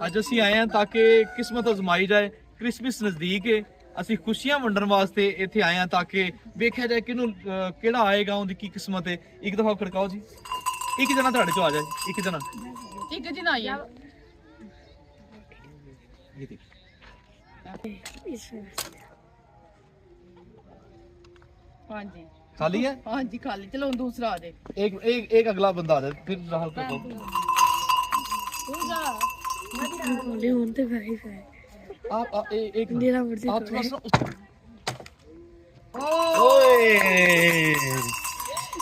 ਅੱਜ ਅਸੀਂ ਆਏ ਹਾਂ ਤਾਂ ਕਿ ਕਿਸਮਤ ਅਜ਼ਮਾਈ ਜਾਏ। ਕ੍ਰਿਸਮਸ ਨਜ਼ਦੀਕ ਹੈ, ਅਸੀਂ ਖੁਸ਼ੀਆਂ ਵੰਡਣ ਵਾਸਤੇ ਇੱਥੇ ਆਏ ਹਾਂ ਤਾਂ ਕਿ ਵੇਖਿਆ ਜਾਏ ਕਿਹਨੂੰ ਕਿਹੜਾ ਆਏਗਾ, ਉਹਦੀ ਕੀ ਕਿਸਮਤ ਹੈ। ਇੱਕ ਦਫਾ ਖੜਕਾਓ ਜੀ, ਇੱਕ ਜਣਾ ਤੁਹਾਡੇ ਚੋਂ ਆ ਜਾਏ, ਇੱਕ ਜਣਾ ਆਈ ਹੈ। हाँ जी खाली है? हाँ जी खाली। चलो दूसरा आ जाए। एक अगला बंदा आ जाए, फिर राहुल कर दो। आप एक आप थोड़ा सा ओए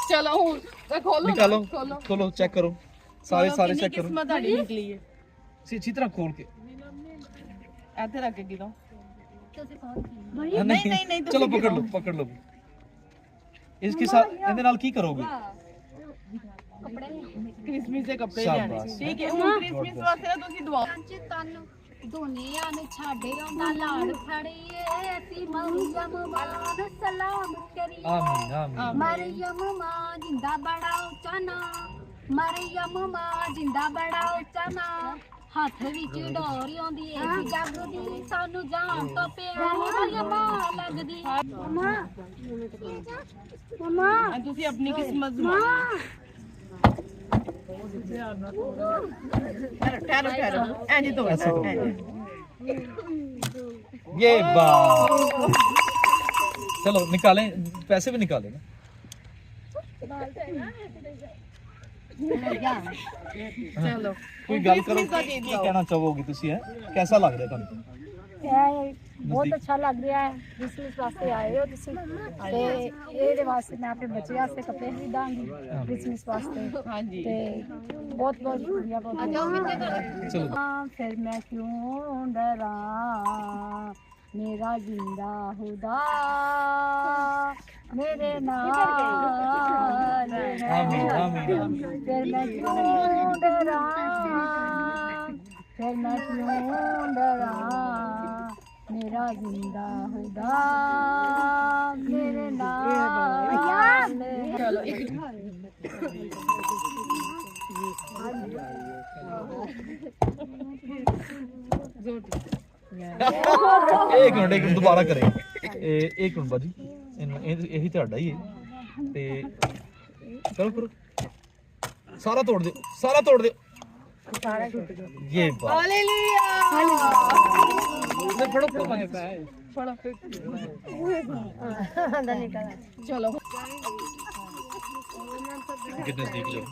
चलो खोलो निकालो, खोलो खोलो, चेक करो, सारे चेक करो। किस्मत आड़ी निकली है। अच्छी तरह खोल के। ऐसे रख के गिरो। नहीं चलो पकड़ लो। इसके साथ ਇਹਦੇ ਨਾਲ ਕੀ ਕਰੋਗੇ? क्रिसमस ਦੇ ਕੱਪੜੇ ਲੈਣੇ। ਠੀਕ ਹੈ, ਹੁਣ ਕ੍ਰਿਸਮਸ ਵਾਸਤੇ ਨਾ ਤੁਸੀਂ ਦੁਆ ਦੁਨੀਆ ਨੇ ਛਾੜੇ ਆਉਂਦਾ ਲਾੜ ਫੜੀਏ ਅਸੀਂ ਮਰੀਮ ਮਾਂ ਸਲਾਮ ਕਰੀਏ। ਆਮੀਨ ਮਰੀਮ ਮਾਂ ਜਿੰਦਾ ਬੜਾ ਉੱਚਾ ਨਾ, ਮਰੀਮ ਮਾਂ ਜਿੰਦਾ ਬੜਾ ਉੱਚਾ ਨਾ, ਹੱਥ ਵਿੱਚ ਡੋਰ ਆਉਂਦੀ ਏ ਜਗਦੀ ਸਾਨੂੰ ਜਾਨ ਤੋਂ ਪਿਆਰੀ ਮਾਂ ਲੱਗਦੀ। ਮਮਾ ਤੁਸੀਂ ਆਪਣੀ ਕਿਸਮਤ ठहरो ऐसे तो ये बात। चलो निकालें, पैसे भी निकालें ना। चलो कोई गल करो, की कहना चाहोगी तुसी है? कैसा लग रहा है ਤੁਹਾਨੂੰ? बहुत अच्छा लग रहा है। क्रिसमस वास्ते आए हो तुसी ते ਇਹਦੇ ਵਾਸਤੇ मैं अपने बच्चे वास्ते कपड़े खरीदांगी क्रिसमस वास्ते। हाँ जी ते बहुत बहुत शुक्रिया। चलो फिर मैं क्यों डरा मेरा जिंदा खुदा मेरे नाल है। फिर मैं क्यों डरा, फिर मैं क्यों डरा मेरा जिंदा खुदा मेरे नाल। चलो एक मिनट दोबारा करें। एक मिनट बाजी, यही ਤੁਹਾਡਾ ਹੀ ਹੈ ਤੇ करो सारा तोड़ दो ये बात। हालेलुया फड़ो चलो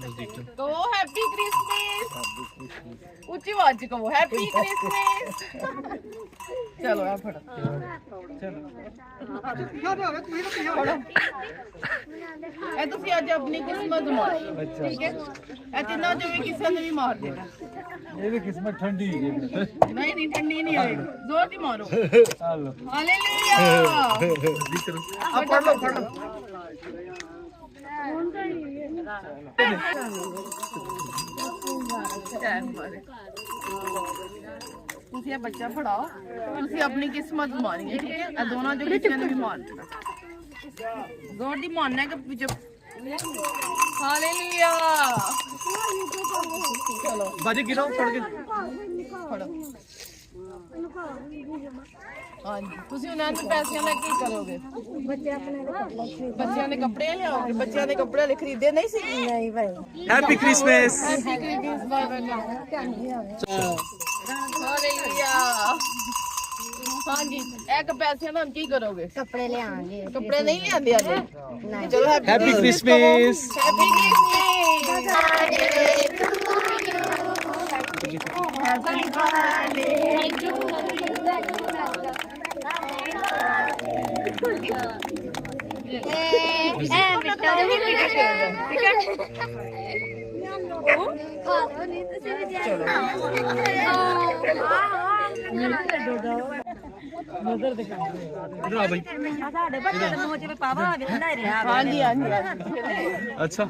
नजदीक तो हैप्पी क्रिसमस ऊंची आवाज कहो हैप्पी क्रिसमस। चलो आ फड़ो ਇਹ ਤੁਸੀਂ ਅੱਜ ਆਪਣੀ ਕਿਸਮਤ ਮਾਰੀ। ਠੀਕ ਹੈ, ਇਹ ਤਿੰਨਾਂ ਚੋਂ ਵੀ ਕਿਸੇ ਨੇ ਵੀ ਮਾਰ ਦੇਣਾ। ये भी किस्मत ठंडी है। नहीं ठंडी नहीं है, जोर से मारो। हालेलुया आप पढ़ लो ਤੁਸੀਂ ਇਹ ਬੱਚਾ ਫੜਾਓ, ਤੁਸੀਂ ਆਪਣੀ ਕਿਸਮਤ ਮਾਰੀ ਹੈ। ਠੀਕ ਹੈ, ਇਹ ਦੋਨਾਂ ਚੋਂ ਕਿਸੇ ਨੇ ਵੀ ਮਾਰ ਦੇਣਾ। जोर दी मानना है कि पीछे। हालेलुया चलो बाजी गिरो फड़ के फड़ो। हाँ जी, ਤੁਸੀਂ ਉਹਨਾਂ ਦੇ ਪੈਸਿਆਂ ਨਾਲ ਕੀ ਕਰੋਗੇ? ਬੱਚਿਆਂ ਦੇ ਕੱਪੜੇ ਲਿਆਓਗੇ? ਬੱਚਿਆਂ ਦੇ ਕੱਪੜੇ ਲੈ ਖਰੀਦੇ ਨਹੀਂ ਸੀ? नहीं भाई happy Christmas. Happy Christmas bye hallelujah. हाँ जी, एक पैसे ना हम की करोगे? कपड़े ले आएंगे। कपड़े नहीं लियाते आज? चलो हैप्पी क्रिसमस। हैप्पी नजर दिखा इधर आ भाई। ਸਾਡੇ ਬੱਚੇ ਦੇ ਮੂੰਹ 'ਚ ਪਾਵਾ ਆ ਗਿਆ ਰਿਹਾ। हाँ जी हाँ जी अच्छा